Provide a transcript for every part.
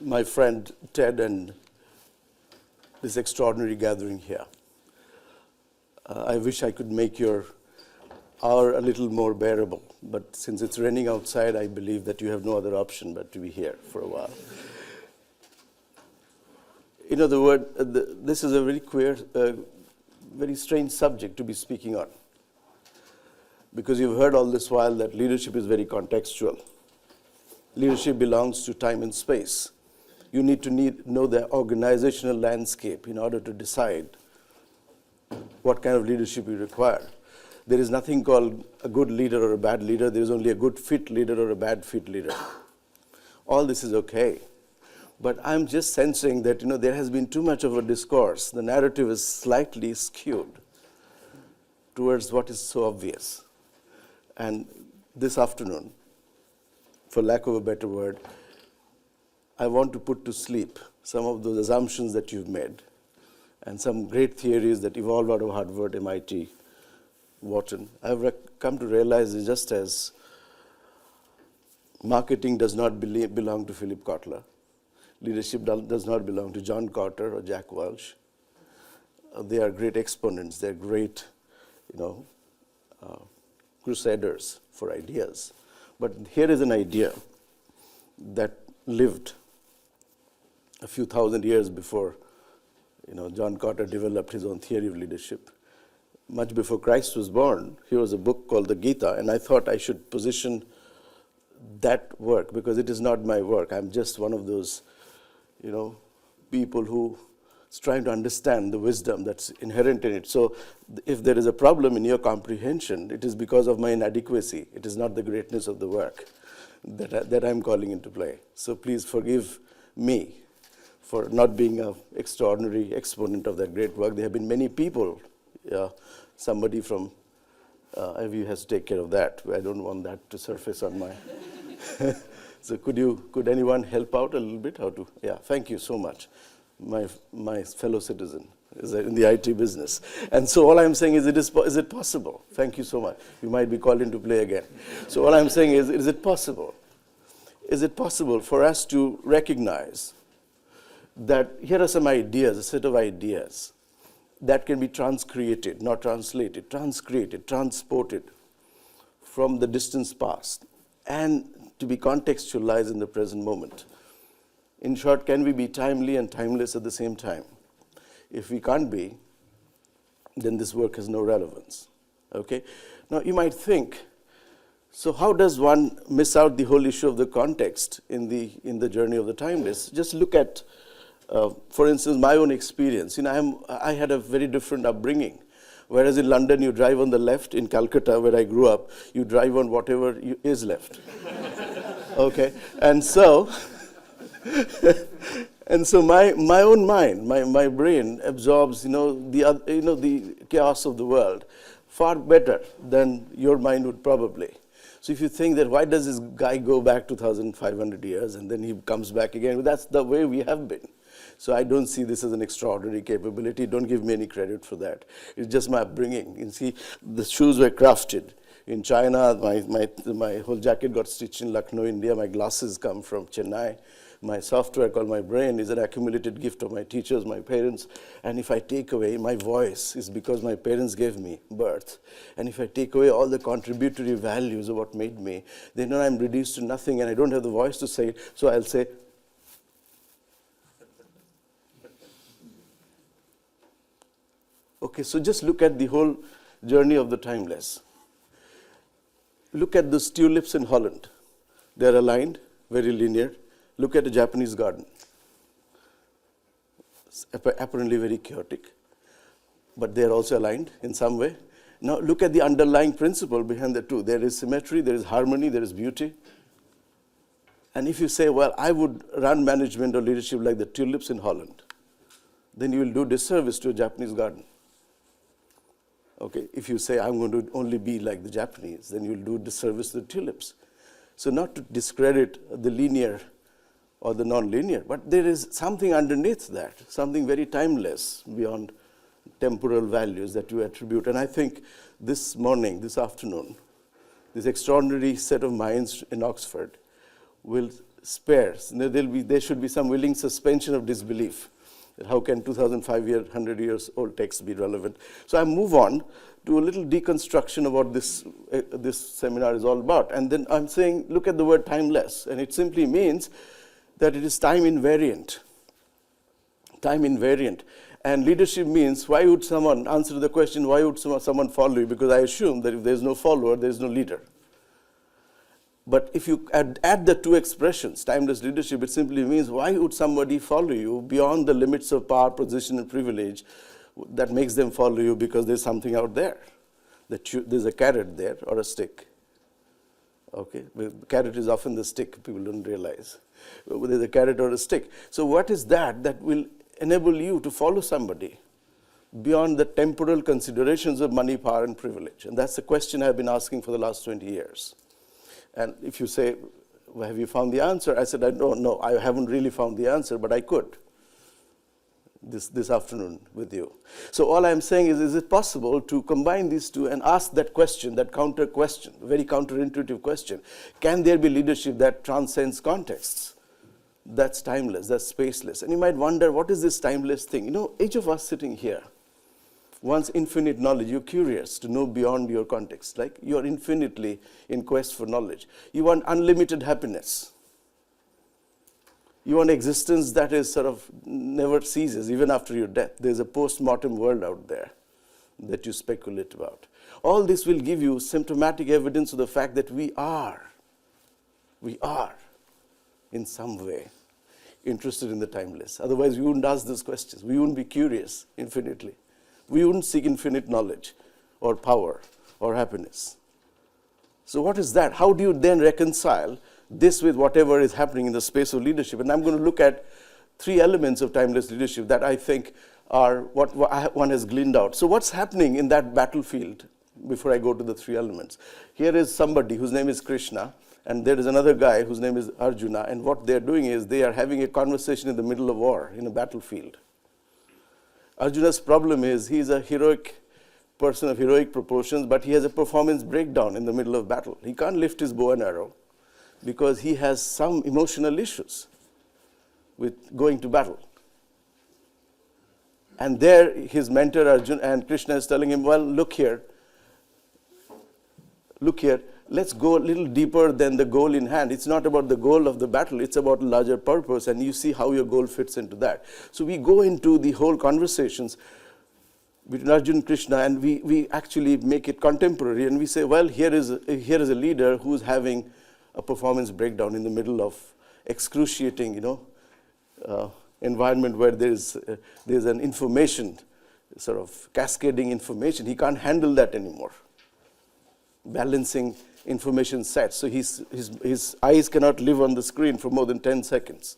my friend Ted and this extraordinary gathering here. I wish I could make your hour a little more bearable, but since it's raining outside, I believe that you have no other option but to be here for a while. You know, this is a very queer, very strange subject to be speaking on, because you've heard all this while that leadership is very contextual. Leadership belongs to time and space. You need to know the organizational landscape in order to decide what kind of leadership you require. There is nothing called a good leader or a bad leader. There is only a good fit leader or a bad fit leader. All this is okay. But I'm just sensing that, there has been too much of a discourse. The narrative is slightly skewed towards what is so obvious. And this afternoon, for lack of a better word, I want to put to sleep some of those assumptions that you've made and some great theories that evolved out of Harvard, MIT, Wharton. I've come to realize that just as marketing does not belong to Philip Kotler, leadership does not belong to John Carter or Jack Welch. They are great exponents. They're great, crusaders for ideas. But here is an idea that lived a few thousand years before, John Carter developed his own theory of leadership. Much before Christ was born, here was a book called the Gita, and I thought I should position that work because it is not my work. I'm just one of those, people who is trying to understand the wisdom that's inherent in it. So if there is a problem in your comprehension, it is because of my inadequacy. It is not the greatness of the work that I'm calling into play. So please forgive me for not being an extraordinary exponent of that great work. There have been many people. Somebody from IVU has to take care of that. I don't want that to surface on my... So could anyone help out a little bit? Thank you so much. My fellow citizen is in the IT business. And so all I'm saying is it possible? Thank you so much. You might be called into play again. So all I'm saying is it possible? Is it possible for us to recognize that here are some ideas, a set of ideas, that can be transcreated, not translated, transcreated, transported from the distant past and to be contextualized in the present moment. In short, can we be timely and timeless at the same time? If we can't be, then this work has no relevance. Okay? Now you might think, so how does one miss out the whole issue of the context in the journey of the timeless? Just look at for instance, my own experience. I had a very different upbringing. Whereas in London, you drive on the left. In Calcutta, where I grew up, you drive on whatever is left. Okay, and so my own mind, my brain absorbs, the chaos of the world far better than your mind would probably. So if you think that why does this guy go back 2,500 years and then he comes back again? Well, that's the way we have been. So I don't see this as an extraordinary capability. Don't give me any credit for that. It's just my upbringing. You see, the shoes were crafted in China. My whole jacket got stitched in Lucknow, India. My glasses come from Chennai. My software called my brain is an accumulated gift of my teachers, my parents. And if I take away my voice, is because my parents gave me birth. And if I take away all the contributory values of what made me, then I'm reduced to nothing and I don't have the voice to say it. So I'll say, okay, so just look at the whole journey of the timeless. Look at those tulips in Holland. They're aligned, very linear. Look at a Japanese garden. It's apparently very chaotic, but they're also aligned in some way. Now look at the underlying principle behind the two. There is symmetry, there is harmony, there is beauty. And if you say, well, I would run management or leadership like the tulips in Holland, then you will do disservice to a Japanese garden. Okay, if you say, I'm going to only be like the Japanese, then you'll do disservice to the tulips. So not to discredit the linear or the non-linear, but there is something underneath that, something very timeless beyond temporal values that you attribute. And I think this morning, this afternoon, this extraordinary set of minds in Oxford will spares. There should be some willing suspension of disbelief. How can 100 years old text be relevant? So I move on to a little deconstruction of what this seminar is all about. And then I'm saying, look at the word timeless. And it simply means that it is time invariant. Time invariant. And leadership means, why would someone answer the question, why would someone follow you? Because I assume that if there's no follower, there's no leader. But if you add the two expressions, timeless leadership, it simply means, why would somebody follow you beyond the limits of power, position, and privilege that makes them follow you because there's something out there? There's a carrot there or a stick. Okay, the carrot is often the stick, people don't realize. There's a carrot or a stick. So what is that will enable you to follow somebody beyond the temporal considerations of money, power, and privilege? And that's the question I've been asking for the last 20 years. And if you say, well, have you found the answer? I said, I don't know. I haven't really found the answer, but I could this afternoon with you. So all I'm saying is it possible to combine these two and ask that question, that counter question, very counterintuitive question? Can there be leadership that transcends contexts? That's timeless, that's spaceless. And you might wonder, what is this timeless thing? You know, each of us sitting here wants infinite knowledge. You're curious to know beyond your context. Like, you're infinitely in quest for knowledge. You want unlimited happiness. You want existence that is sort of never ceases, even after your death. There's a post-mortem world out there that you speculate about. All this will give you symptomatic evidence of the fact that we are, in some way, interested in the timeless. Otherwise, we wouldn't ask these questions. We wouldn't be curious infinitely. We wouldn't seek infinite knowledge or power or happiness. So what is that? How do you then reconcile this with whatever is happening in the space of leadership? And I'm going to look at three elements of timeless leadership that I think are what one has gleaned out. So what's happening in that battlefield before I go to the three elements? Here is somebody whose name is Krishna, and there is another guy whose name is Arjuna, and what they're doing is they are having a conversation in the middle of war, in a battlefield. Arjuna's problem is he's a heroic person of heroic proportions, but he has a performance breakdown in the middle of battle. He can't lift his bow and arrow because he has some emotional issues with going to battle. And there his mentor Arjuna and Krishna is telling him, well, look here, let's go a little deeper than the goal in hand. It's not about the goal of the battle, it's about a larger purpose, and you see how your goal fits into that. So we go into the whole conversations between Arjuna and Krishna, and we actually make it contemporary, and we say, well, here is a leader who's having a performance breakdown in the middle of excruciating, environment where there's an information, sort of cascading information. He can't handle that anymore. Balancing information sets. So his eyes cannot live on the screen for more than 10 seconds.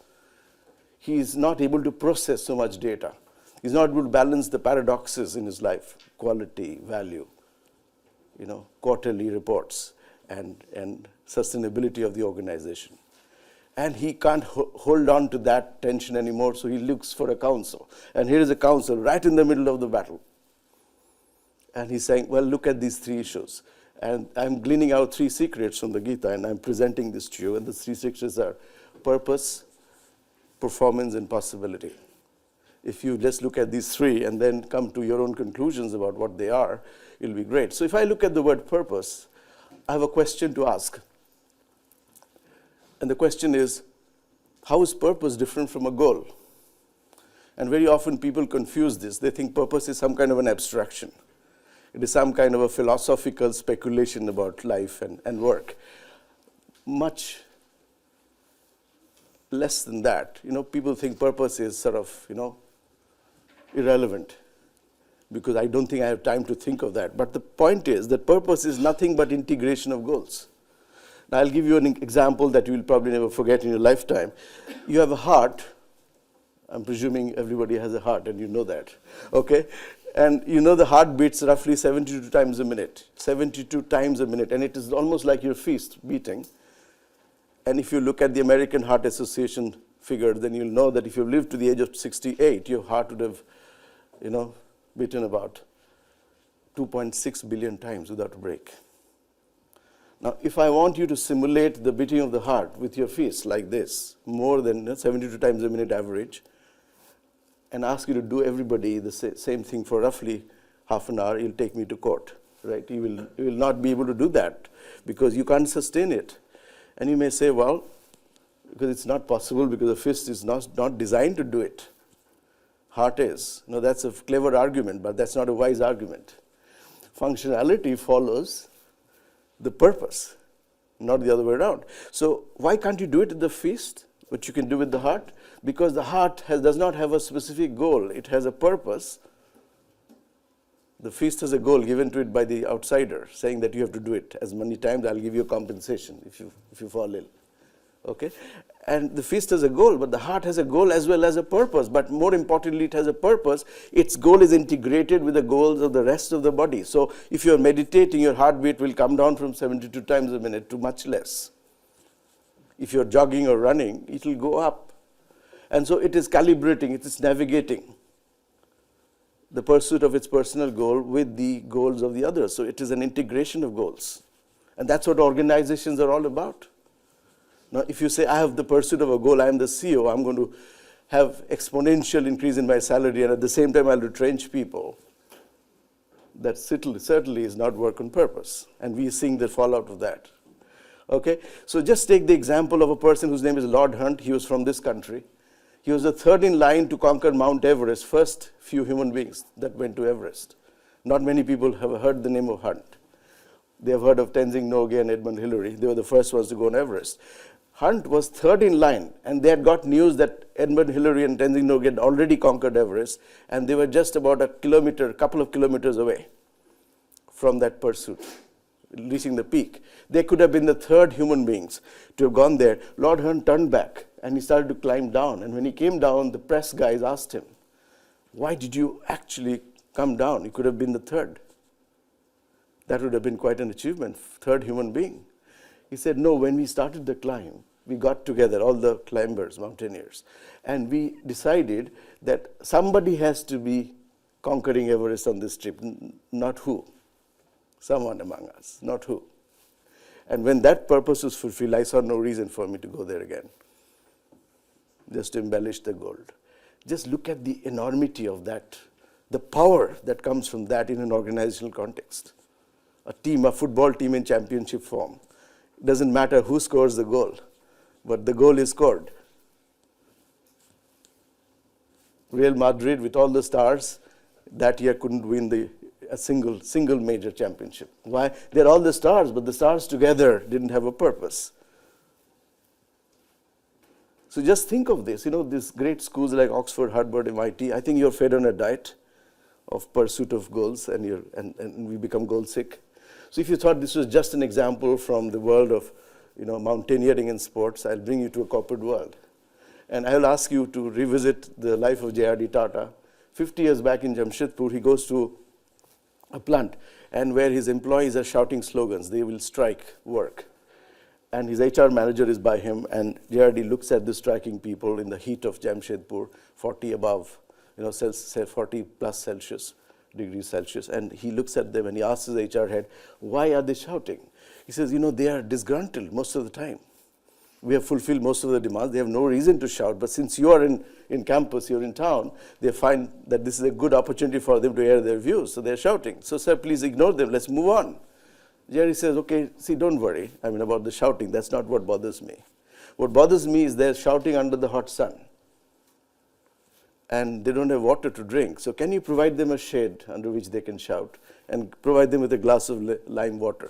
He is not able to process so much data. He's not able to balance the paradoxes in his life, quality, value, quarterly reports, and sustainability of the organization. And he can't hold on to that tension anymore, so he looks for a counsel. And here is a counsel right in the middle of the battle. And he's saying, well, look at these three issues. And I'm gleaning out three secrets from the Gita, and I'm presenting this to you. And the three secrets are purpose, performance, and possibility. If you just look at these three and then come to your own conclusions about what they are, it'll be great. So if I look at the word purpose, I have a question to ask. And the question is, how is purpose different from a goal? And very often people confuse this. They think purpose is some kind of an abstraction. It is some kind of a philosophical speculation about life and work. Much less than that. People think purpose is sort of, irrelevant, because I don't think I have time to think of that. But the point is that purpose is nothing but integration of goals. Now, I'll give you an example that you will probably never forget in your lifetime. You have a heart. I'm presuming everybody has a heart, and you know that. Okay? And the heart beats roughly 72 times a minute. 72 times a minute. And it is almost like your fist beating. And if you look at the American Heart Association figure, then you'll know that if you've lived to the age of 68, your heart would have, beaten about 2.6 billion times without a break. Now, if I want you to simulate the beating of the heart with your fist like this, more than 72 times a minute average, and ask you to do everybody the same thing for roughly half an hour, you'll take me to court, right? You will not be able to do that because you can't sustain it. And you may say, well, because it's not possible because the fist is not designed to do it. Heart is. No, that's a clever argument, but that's not a wise argument. Functionality follows the purpose, not the other way around. So why can't you do it with the fist, but you can do with the heart? Because the heart does not have a specific goal. It has a purpose. The fist has a goal given to it by the outsider, saying that you have to do it as many times. I'll give you a compensation if you fall ill. Okay? And the fist has a goal, but the heart has a goal as well as a purpose. But more importantly, it has a purpose. Its goal is integrated with the goals of the rest of the body. So if you're meditating, your heartbeat will come down from 72 times a minute to much less. If you're jogging or running, it will go up. And so it is calibrating, it is navigating the pursuit of its personal goal with the goals of the others. So it is an integration of goals. And that's what organizations are all about. Now, if you say, I have the pursuit of a goal, I am the CEO, I'm going to have exponential increase in my salary, and at the same time I'll retrench people, that certainly is not work on purpose. And we are seeing the fallout of that. Okay? So just take the example of a person whose name is Lord Hunt. He was from this country. He was the third in line to conquer Mount Everest, first few human beings that went to Everest. Not many people have heard the name of Hunt. They have heard of Tenzing Norgay and Edmund Hillary. They were the first ones to go on Everest. Hunt was third in line, and they had got news that Edmund Hillary and Tenzing Norgay had already conquered Everest, and they were just about a couple of kilometers away from that pursuit, reaching the peak. They could have been the third human beings to have gone there. Lord Hunt turned back, and he started to climb down. And when he came down, the press guys asked him, why did you actually come down? You could have been the third. That would have been quite an achievement, third human being. He said, no, when we started the climb, we got together, all the climbers, mountaineers, and we decided that somebody has to be conquering Everest on this trip, not who. Someone among us, not who. And when that purpose was fulfilled, I saw no reason for me to go there again, just to embellish the gold. Just look at the enormity of that, the power that comes from that in an organizational context. A football team in championship form. It doesn't matter who scores the goal, but the goal is scored. Real Madrid, with all the stars, that year couldn't win a single major championship. Why? They're all the stars, but the stars together didn't have a purpose. So just think of this. These great schools like Oxford, Harvard, MIT, I think you're fed on a diet of pursuit of goals, and we become goal sick. So if you thought this was just an example from the world of mountaineering and sports, I'll bring you to a corporate world. And I'll ask you to revisit the life of J.R.D. Tata. 50 years back in Jamshedpur, he goes to a plant, and where his employees are shouting slogans. They will strike work. And his HR manager is by him, and J.R.D. looks at the striking people in the heat of Jamshedpur, 40 above, 40 plus degrees Celsius, and he looks at them and he asks his HR head, why are they shouting? He says, they are disgruntled most of the time. We have fulfilled most of the demands. They have no reason to shout, but since you are in campus, you're in town, they find that this is a good opportunity for them to air their views, so they're shouting. So, sir, please ignore them. Let's move on. Jerry says, okay, see, don't worry. About the shouting. That's not what bothers me. What bothers me is they're shouting under the hot sun, and they don't have water to drink. So can you provide them a shade under which they can shout, and provide them with a glass of lime water?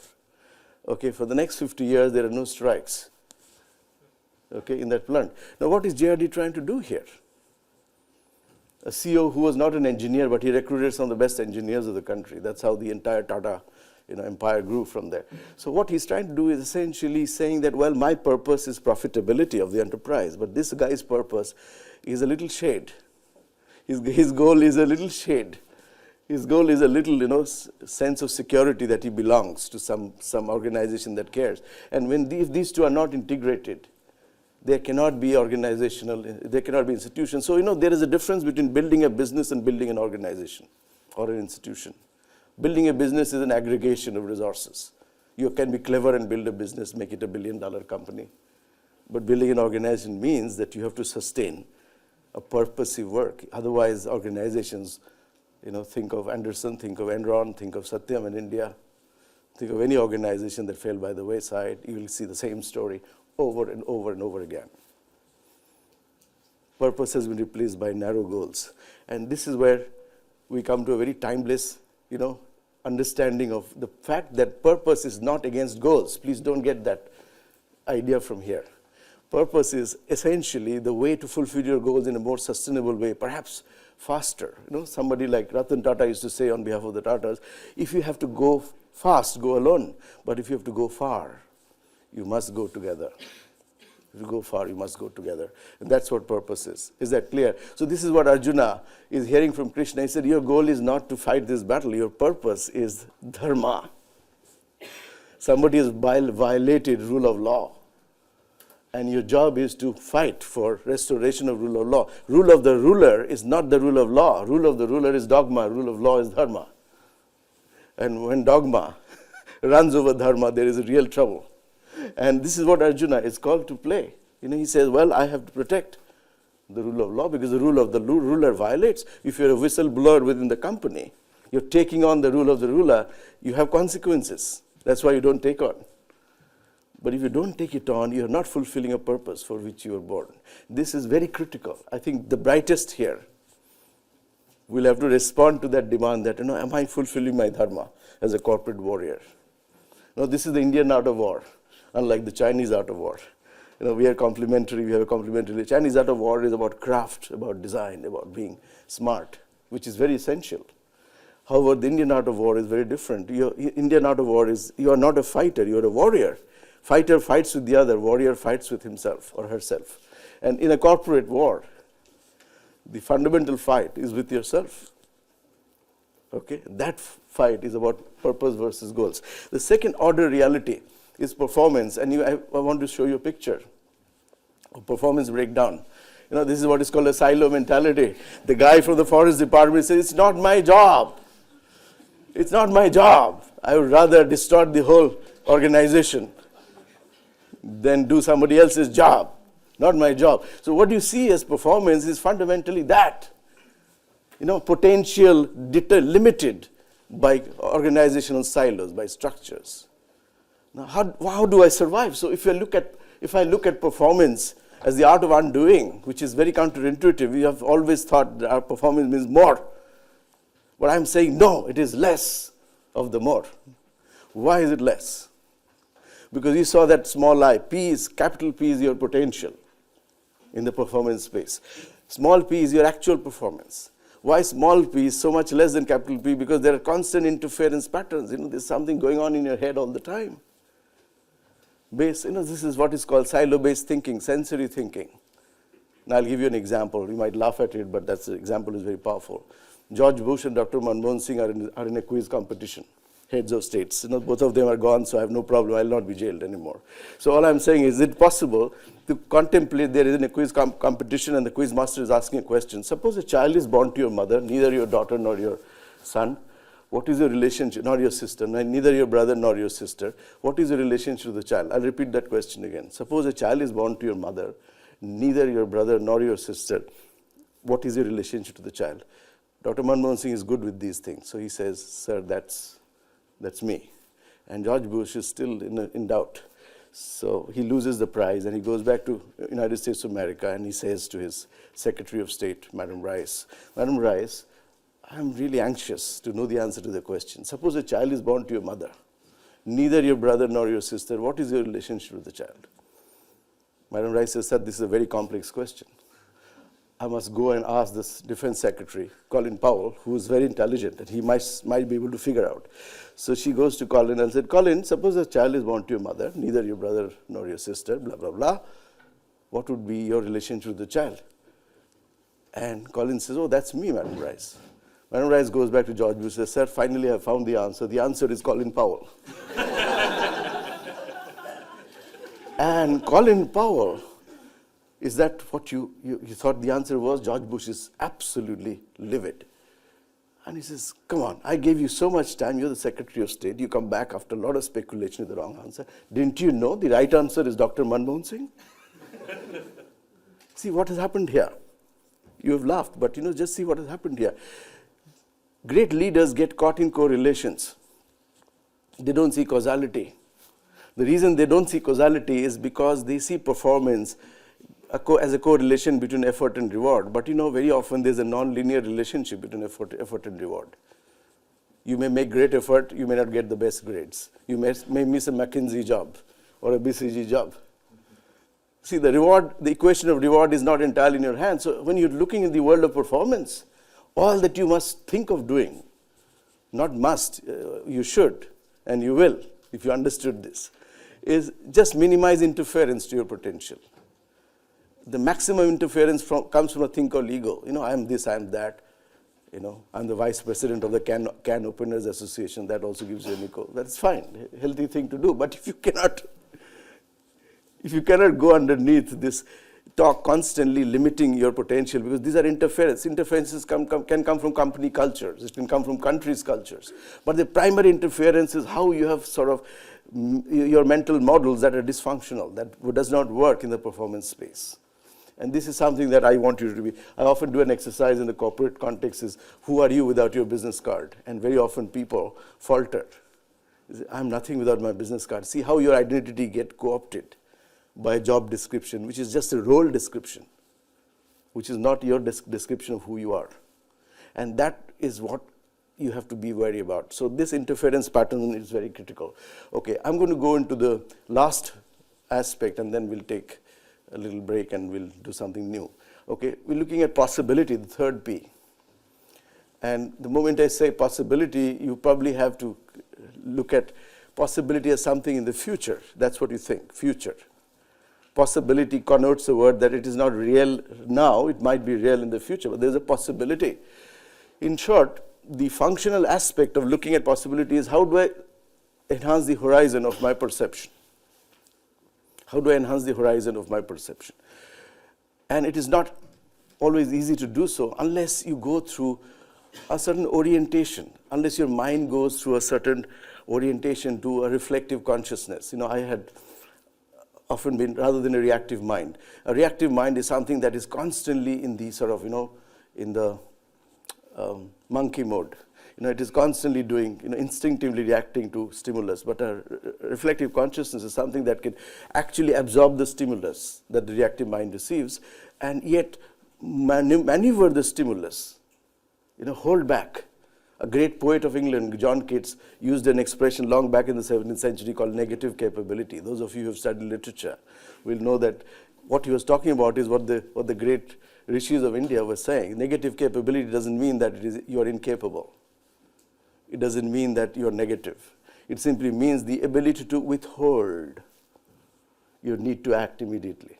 Okay, for the next 50 years, there are no strikes, okay, in that plant. Now, what is JRD trying to do here? A CEO who was not an engineer, but he recruited some of the best engineers of the country. That's how the entire Tata empire grew from there. So what he's trying to do is essentially saying that, well, my purpose is profitability of the enterprise, but this guy's purpose is a little shade. His goal is a little shade. His goal is a little, sense of security that he belongs to some organization that cares. And if these two are not integrated, there cannot be there cannot be institutions. So, there is a difference between building a business and building an organization or an institution. Building a business is an aggregation of resources. You can be clever and build a business, make it $1 billion company. But building an organization means that you have to sustain a purposive work. Otherwise, organizations, think of Anderson, think of Enron, think of Satyam in India, think of any organization that fell by the wayside, you will see the same story over and over and over again. Purpose has been replaced by narrow goals. And this is where we come to a very timeless, understanding of the fact that purpose is not against goals. Please don't get that idea from here. Purpose is essentially the way to fulfill your goals in a more sustainable way, perhaps faster. Somebody like Ratan Tata used to say on behalf of the Tatas, if you have to go fast, go alone. But if you have to go far, you must go together. If you go far, you must go together. And that's what purpose is. Is that clear? So this is what Arjuna is hearing from Krishna. He said, your goal is not to fight this battle. Your purpose is dharma. Somebody has violated rule of law. And your job is to fight for restoration of rule of law. Rule of the ruler is not the rule of law. Rule of the ruler is dogma. Rule of law is dharma. And when dogma runs over dharma, there is a real trouble. And this is what Arjuna is called to play. He says, well, I have to protect the rule of law because the rule of the ruler violates. If you're a whistleblower within the company, you're taking on the rule of the ruler, you have consequences. That's why you don't take on. But if you don't take it on, you're not fulfilling a purpose for which you were born. This is very critical. I think the brightest here will have to respond to that demand that, am I fulfilling my dharma as a corporate warrior? This is the Indian art of war. Unlike the Chinese art of war. We are complementary, we have a complementary. The Chinese art of war is about craft, about design, about being smart, which is very essential. However, the Indian art of war is very different. Indian art of war is, you are not a fighter, you are a warrior. Fighter fights with the other, warrior fights with himself or herself. And in a corporate war, the fundamental fight is with yourself. Okay? That fight is about purpose versus goals. The second order reality is performance, and I want to show you a picture of performance breakdown. This is what is called a silo mentality. The guy from the forest department says, it's not my job. It's not my job. I would rather distort the whole organization than do somebody else's job. Not my job. So what you see as performance is fundamentally that. Potential limited by organizational silos, by structures. Now, how do I survive? So if I look at performance as the art of undoing, which is very counterintuitive, we have always thought that our performance means more. But I'm saying, no, it is less of the more. Why is it less? Because you saw that small I, capital P is your potential in the performance space. Small p is your actual performance. Why small p is so much less than capital P? Because there are constant interference patterns. There's something going on in your head all the time. This is what is called silo-based thinking, sensory thinking. Now I'll give you an example. You might laugh at it, but that example is very powerful. George Bush and Dr. Manmohan Singh are in a quiz competition, heads of states. Both of them are gone, so I have no problem. I'll not be jailed anymore. So all I'm saying is it possible to contemplate there is a quiz competition and the quiz master is asking a question. Suppose a child is born to your mother, neither your daughter nor your son. What is your relationship? Not your sister, neither your brother nor your sister. What is your relationship to the child? I'll repeat that question again. Suppose a child is born to your mother, neither your brother nor your sister. What is your relationship to the child? Dr. Manmohan Singh is good with these things. So he says, sir, that's me. And George Bush is still in doubt. So he loses the prize and he goes back to United States of America and he says to his Secretary of State, Madam Rice, I'm really anxious to know the answer to the question. Suppose a child is born to your mother, neither your brother nor your sister. What is your relationship with the child? Madam Rice says, sir, this is a very complex question. I must go and ask this Defense Secretary, Colin Powell, who is very intelligent, and he might be able to figure out. So she goes to Colin and said, Colin, suppose a child is born to your mother, neither your brother nor your sister, blah, blah, blah. What would be your relationship with the child? And Colin says, oh, that's me, Madam Rice. Madam Rice goes back to George Bush and says, sir, finally I have found the answer. The answer is Colin Powell. And Colin Powell, is that what you thought the answer was? George Bush is absolutely livid. And he says, come on, I gave you so much time. You're the Secretary of State. You come back after a lot of speculation with the wrong answer. Didn't you know the right answer is Dr. Manmohan Singh? See what has happened here. You have laughed, but just see what has happened here. Great leaders get caught in correlations. They don't see causality. The reason they don't see causality is because they see performance as a correlation between effort and reward. But very often there's a non-linear relationship between effort and reward. You may make great effort, you may not get the best grades. You may miss a McKinsey job or a BCG job. See, the equation of reward is not entirely in your hands. So when you're looking in the world of performance, all that you must think of doing, not must, you should, and you will, if you understood this, is just minimize interference to your potential. The maximum interference comes from a thing called ego. I am this, I am that. I'm the vice president of the Can Openers Association. That also gives you an ego. That's fine, healthy thing to do. But if you cannot go underneath this talk constantly limiting your potential, because these are interferences. Interferences can come from company cultures. It can come from countries' cultures. But the primary interference is how you have sort of your mental models that are dysfunctional, that does not work in the performance space. And this is something that I want you to be. I often do an exercise in the corporate context is, who are you without your business card? And very often people falter. I'm nothing without my business card. See how your identity get co-opted by a job description, which is just a role description, which is not your description of who you are. And that is what you have to be wary about. So this interference pattern is very critical. Okay, I'm going to go into the last aspect, and then we'll take a little break and we'll do something new. Okay, we're looking at possibility, the third P. And the moment I say possibility, you probably have to look at possibility as something in the future. That's what you think, future. Possibility connotes a word that it is not real now, it might be real in the future, but there's a possibility. In short, the functional aspect of looking at possibility is, how do I enhance the horizon of my perception? How do I enhance the horizon of my perception? And it is not always easy to do so unless you go through a certain orientation, unless your mind goes through a certain orientation to a reflective consciousness. I had often been, rather than a reactive mind. A reactive mind is something that is constantly in the sort of, in the monkey mode. It is constantly doing, instinctively reacting to stimulus. But a reflective consciousness is something that can actually absorb the stimulus that the reactive mind receives, and yet maneuver the stimulus, hold back. A great poet of England, John Keats, used an expression long back in the 17th century called negative capability. Those of you who have studied literature will know that what he was talking about is what the great rishis of India were saying. Negative capability doesn't mean that you are incapable. It doesn't mean that you are negative. It simply means the ability to withhold your need to act immediately.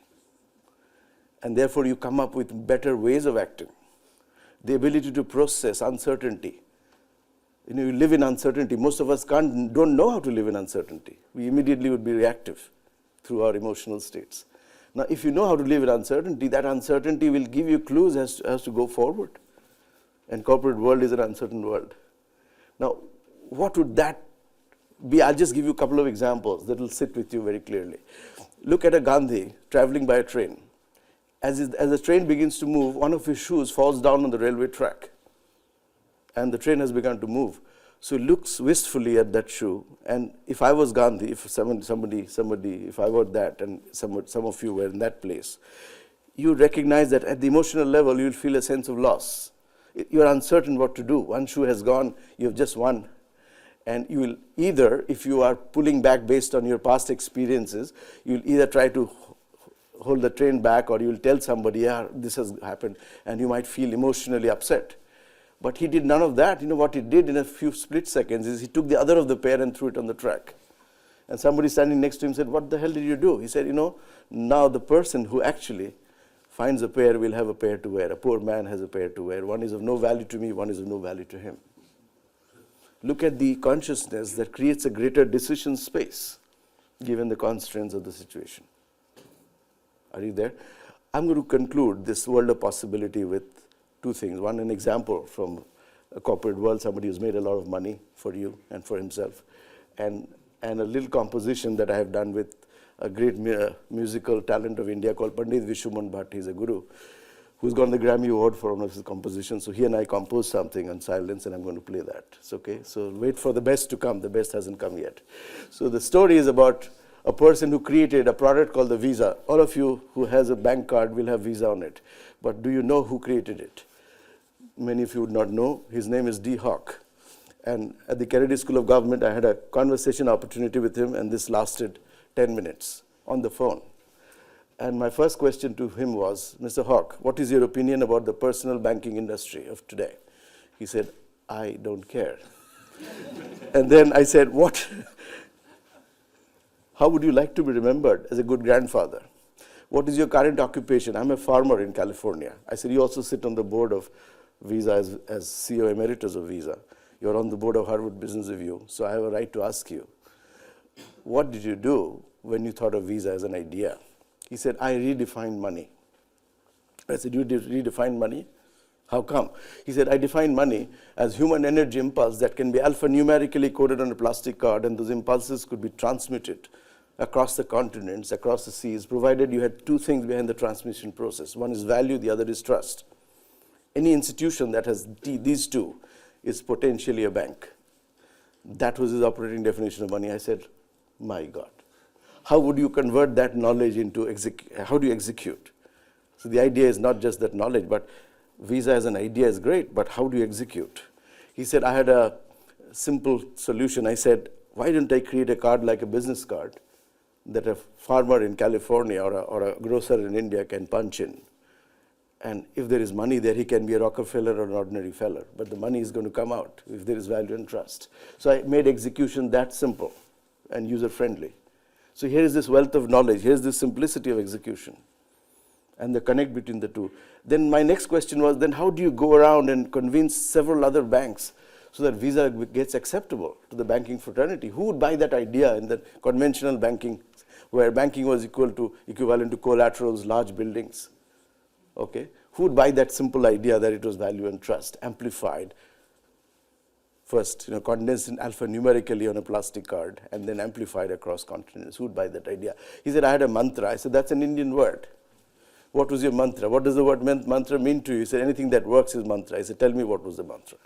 And therefore you come up with better ways of acting. The ability to process uncertainty. You live in uncertainty. Most of us don't know how to live in uncertainty. We immediately would be reactive through our emotional states. Now, if you know how to live in uncertainty, that uncertainty will give you clues as to go forward. And corporate world is an uncertain world. Now, what would that be? I'll just give you a couple of examples that will sit with you very clearly. Look at a Gandhi traveling by a train. As the train begins to move, one of his shoes falls down on the railway track. And the train has begun to move. So he looks wistfully at that shoe. And if I was Gandhi, if somebody, if I were that, and some of you were in that place, you recognize that at the emotional level, you'll feel a sense of loss. You're uncertain what to do. One shoe has gone, you have just one. And you will either, if you are pulling back based on your past experiences, you'll either try to hold the train back, or you'll tell somebody, yeah, this has happened, and you might feel emotionally upset. But he did none of that. What he did in a few split seconds is he took the other of the pair and threw it on the track. And somebody standing next to him said, what the hell did you do? He said, now the person who actually finds a pair will have a pair to wear. A poor man has a pair to wear. One is of no value to me, one is of no value to him. Look at the consciousness that creates a greater decision space given the constraints of the situation. Are you there? I'm going to conclude this world of possibility with two things. One, an example from a corporate world, somebody who's made a lot of money for you and for himself. And a little composition that I have done with a great musical talent of India called Pandit Vishwaman Bhatt. He's a guru who's gotten the Grammy Award for one of his compositions. So he and I composed something on silence, and I'm going to play that. It's okay? So wait for the best to come. The best hasn't come yet. So the story is about a person who created a product called the Visa. All of you who has a bank card will have Visa on it. But do you know who created it? Many of you would not know. His name is D. Hawk. And at the Kennedy School of Government, I had a conversation opportunity with him, and this lasted 10 minutes on the phone. And my first question to him was, Mr. Hawk, what is your opinion about the personal banking industry of today? He said, I don't care. And then I said, what? How would you like to be remembered as a good grandfather? What is your current occupation? I'm a farmer in California. I said, you also sit on the board of Visa as CEO Emeritus of Visa. You're on the board of Harvard Business Review. So I have a right to ask you, what did you do when you thought of Visa as an idea? He said, I redefined money. I said, you redefined money? How come? He said, I define money as human energy impulse that can be alphanumerically coded on a plastic card, and those impulses could be transmitted across the continents, across the seas, provided you had two things behind the transmission process. One is value, the other is trust. Any institution that has these two is potentially a bank. That was his operating definition of money. I said, my God. How would you convert that knowledge into how do you execute? So the idea is not just that knowledge, but Visa as an idea is great, but how do you execute? He said, I had a simple solution. I said, why don't I create a card like a business card that a farmer in California or a grocer in India can punch in? And if there is money there, he can be a Rockefeller or an ordinary feller, but the money is going to come out if there is value and trust. So I made execution that simple and user-friendly. So here is this wealth of knowledge. Here's this simplicity of execution and the connect between the two. Then my next question was, then how do you go around and convince several other banks so that Visa gets acceptable to the banking fraternity? Who would buy that idea in the conventional banking, where banking was equivalent to collaterals, large buildings? Okay, who would buy that simple idea that it was value and trust, amplified, first, condensed in alphanumerically on a plastic card, and then amplified across continents? Who would buy that idea? He said, I had a mantra. I said, that's an Indian word. What was your mantra? What does the word mantra mean to you? He said, anything that works is mantra. I said, tell me what was the mantra.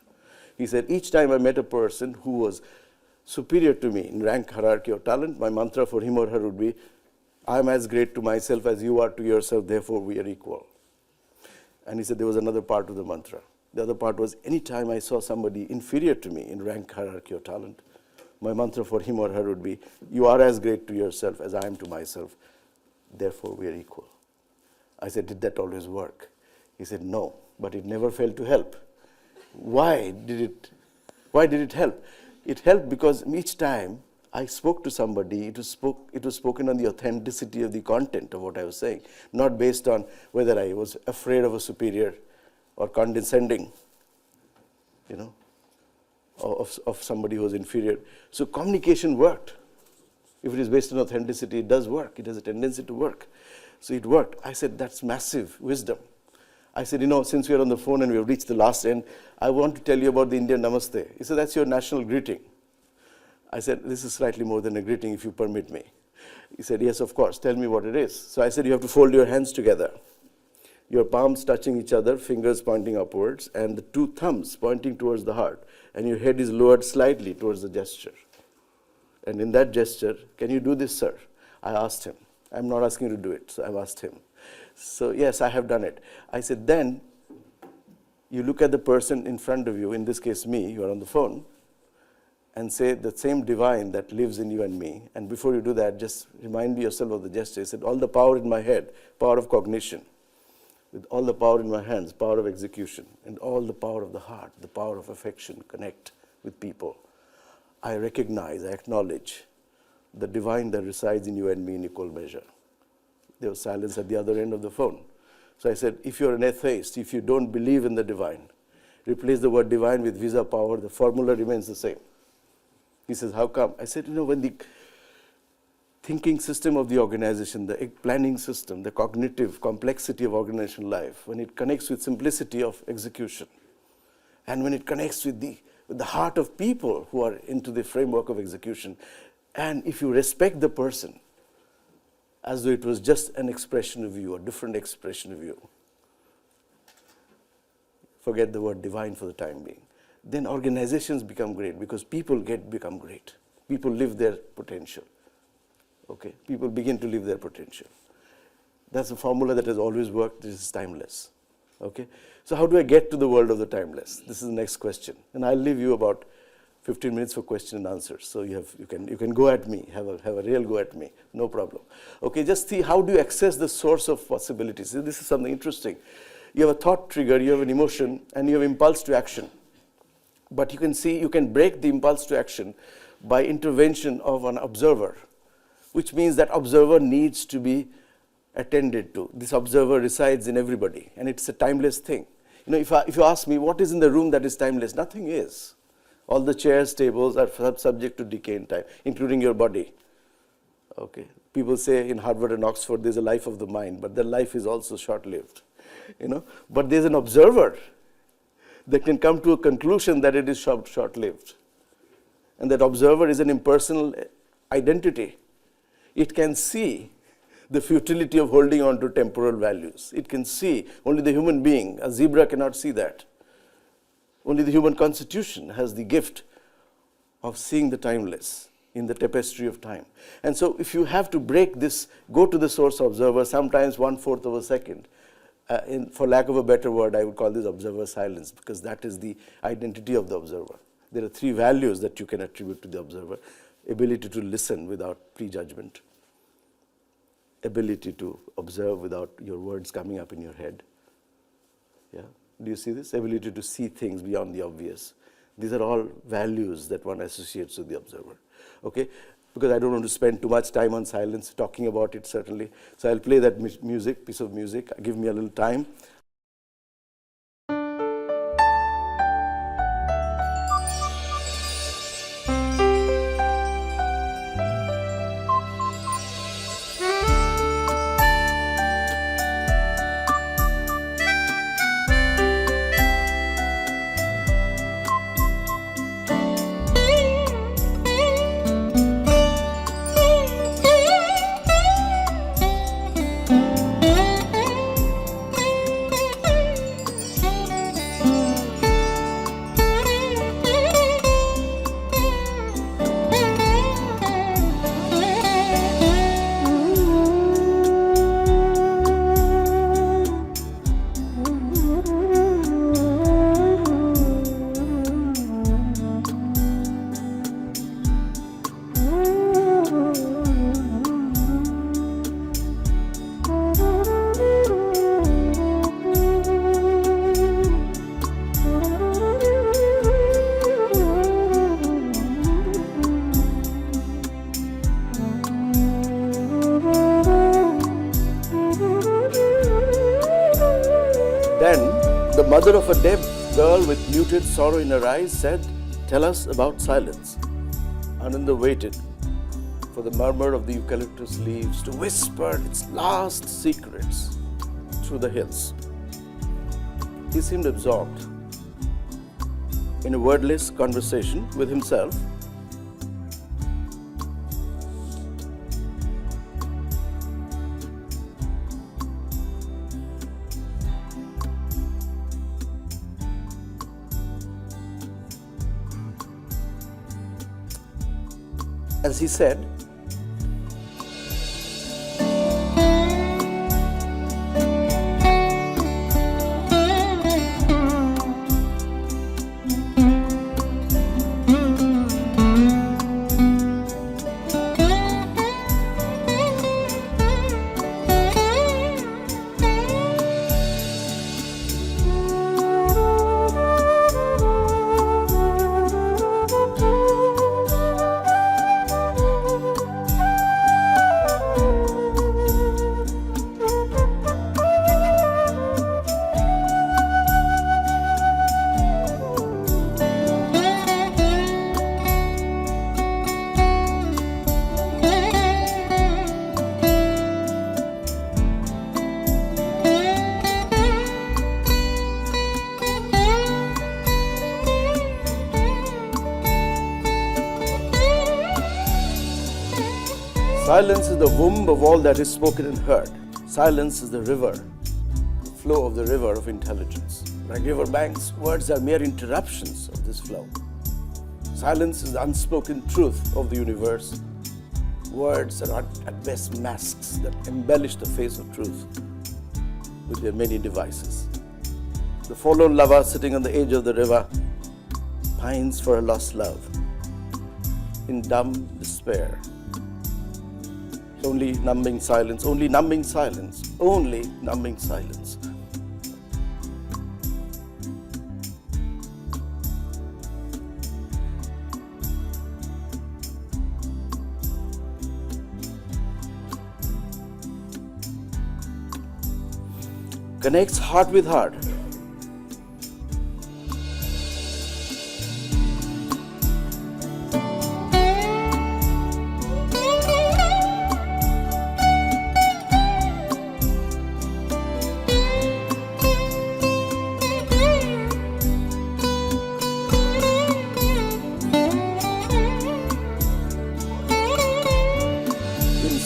He said, each time I met a person who was superior to me in rank, hierarchy, or talent, my mantra for him or her would be, I am as great to myself as you are to yourself, therefore we are equal. And he said there was another part of the mantra. The other part was, anytime I saw somebody inferior to me in rank, hierarchy, or talent, my mantra for him or her would be, you are as great to yourself as I am to myself, therefore we are equal. I said, did that always work? He said, no, but it never failed to help. Why did it help? It helped because each time I spoke to somebody, it was spoken on the authenticity of the content of what I was saying, not based on whether I was afraid of a superior or condescending, of somebody who was inferior. So communication worked. If it is based on authenticity, it does work. It has a tendency to work. So it worked. I said, that's massive wisdom. I said, since we are on the phone and we have reached the last end, I want to tell you about the Indian Namaste. He said, that's your national greeting. I said, this is slightly more than a greeting, if you permit me. He said, yes, of course. Tell me what it is. So I said, you have to fold your hands together. Your palms touching each other, fingers pointing upwards, and the two thumbs pointing towards the heart. And your head is lowered slightly towards the gesture. And in that gesture, can you do this, sir? I asked him. I'm not asking you to do it, so I've asked him. So yes, I have done it. I said, then you look at the person in front of you, in this case me, you are on the phone, and say the same divine that lives in you and me. And before you do that, just remind yourself of the gesture. He said, all the power in my head, power of cognition, with all the power in my hands, power of execution, and all the power of the heart, the power of affection, connect with people. I recognize, I acknowledge the divine that resides in you and me in equal measure. There was silence at the other end of the phone. So I said, if you're an atheist, if you don't believe in the divine, replace the word divine with Visa power, the formula remains the same. He says, how come? I said, when the thinking system of the organization, the planning system, the cognitive complexity of organizational life, when it connects with simplicity of execution, and when it connects with the heart of people who are into the framework of execution, and if you respect the person as though it was just an expression of you, a different expression of you, forget the word divine for the time being, then organizations become great because people become great. People live their potential. Okay, people begin to live their potential. That's a formula that has always worked. This is timeless. Okay, so how do I get to the world of the timeless? This is the next question, and I'll leave you about 15 minutes for question and answers. So you can go at me, have a real go at me, no problem. Okay, just see how do you access the source of possibilities. So this is something interesting. You have a thought trigger, you have an emotion, and you have impulse to action. But you can see you can break the impulse to action by intervention of an observer, which means that observer needs to be attended to. This observer resides in everybody, and it's a timeless thing. You know, if you ask me what is in the room that is timeless, nothing is. All the chairs, tables are subject to decay in time, including your body. Okay, people say in Harvard and Oxford there's a life of the mind, but the life is also short-lived. You know, but there's an observer that can come to a conclusion that it is short-lived, and that observer is an impersonal identity. It can see the futility of holding on to temporal values. It can see, only the human being, a zebra cannot see that. Only the human constitution has the gift of seeing the timeless in the tapestry of time. And so if you have to break this, go to the source observer, sometimes 1/4 of a second. For lack of a better word, I would call this observer silence, because that is the identity of the observer. There are 3 values that you can attribute to the observer: ability to listen without prejudgment, ability to observe without your words coming up in your head. Yeah, do you see this? Ability to see things beyond the obvious. These are all values that one associates with the observer. Okay, because I don't want to spend too much time on silence talking about it, certainly. So I'll play that piece of music. Give me a little time. The mother of a deaf girl with muted sorrow in her eyes said, "Tell us about silence." Ananda waited for the murmur of the eucalyptus leaves to whisper its last secrets through the hills. He seemed absorbed in a wordless conversation with himself. As he said, Silence is the womb of all that is spoken and heard. Silence is the river, the flow of the river of intelligence. Like river banks, words are mere interruptions of this flow. Silence is the unspoken truth of the universe. Words are at best masks that embellish the face of truth with their many devices. The forlorn lover sitting on the edge of the river pines for a lost love in dumb despair. Only numbing silence, only numbing silence, only numbing silence. Connects heart with heart.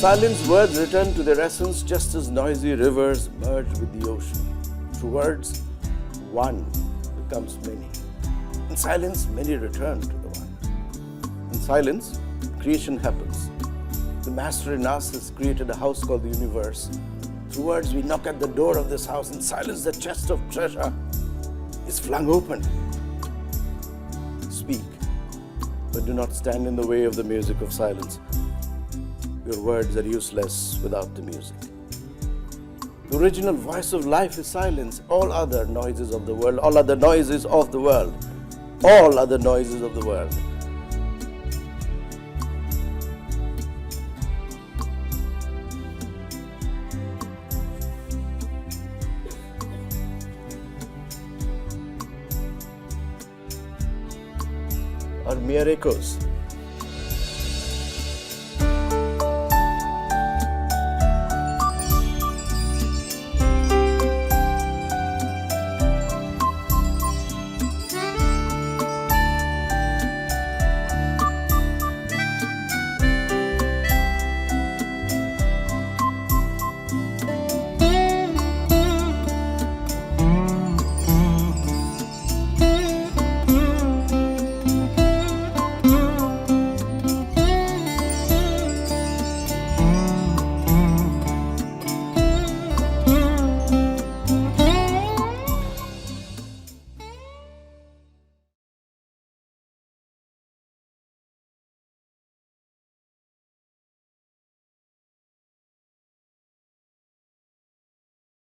Silence, words return to their essence just as noisy rivers merge with the ocean. Through words, one becomes many. In silence, many return to the one. In silence, creation happens. The master in us has created a house called the universe. Through words, we knock at the door of this house. In silence, the chest of treasure is flung open. Speak, but do not stand in the way of the music of silence. Your words are useless without the music. The original voice of life is silence. All other noises of the world, all other noises of the world, all other noises of the world are mere echoes.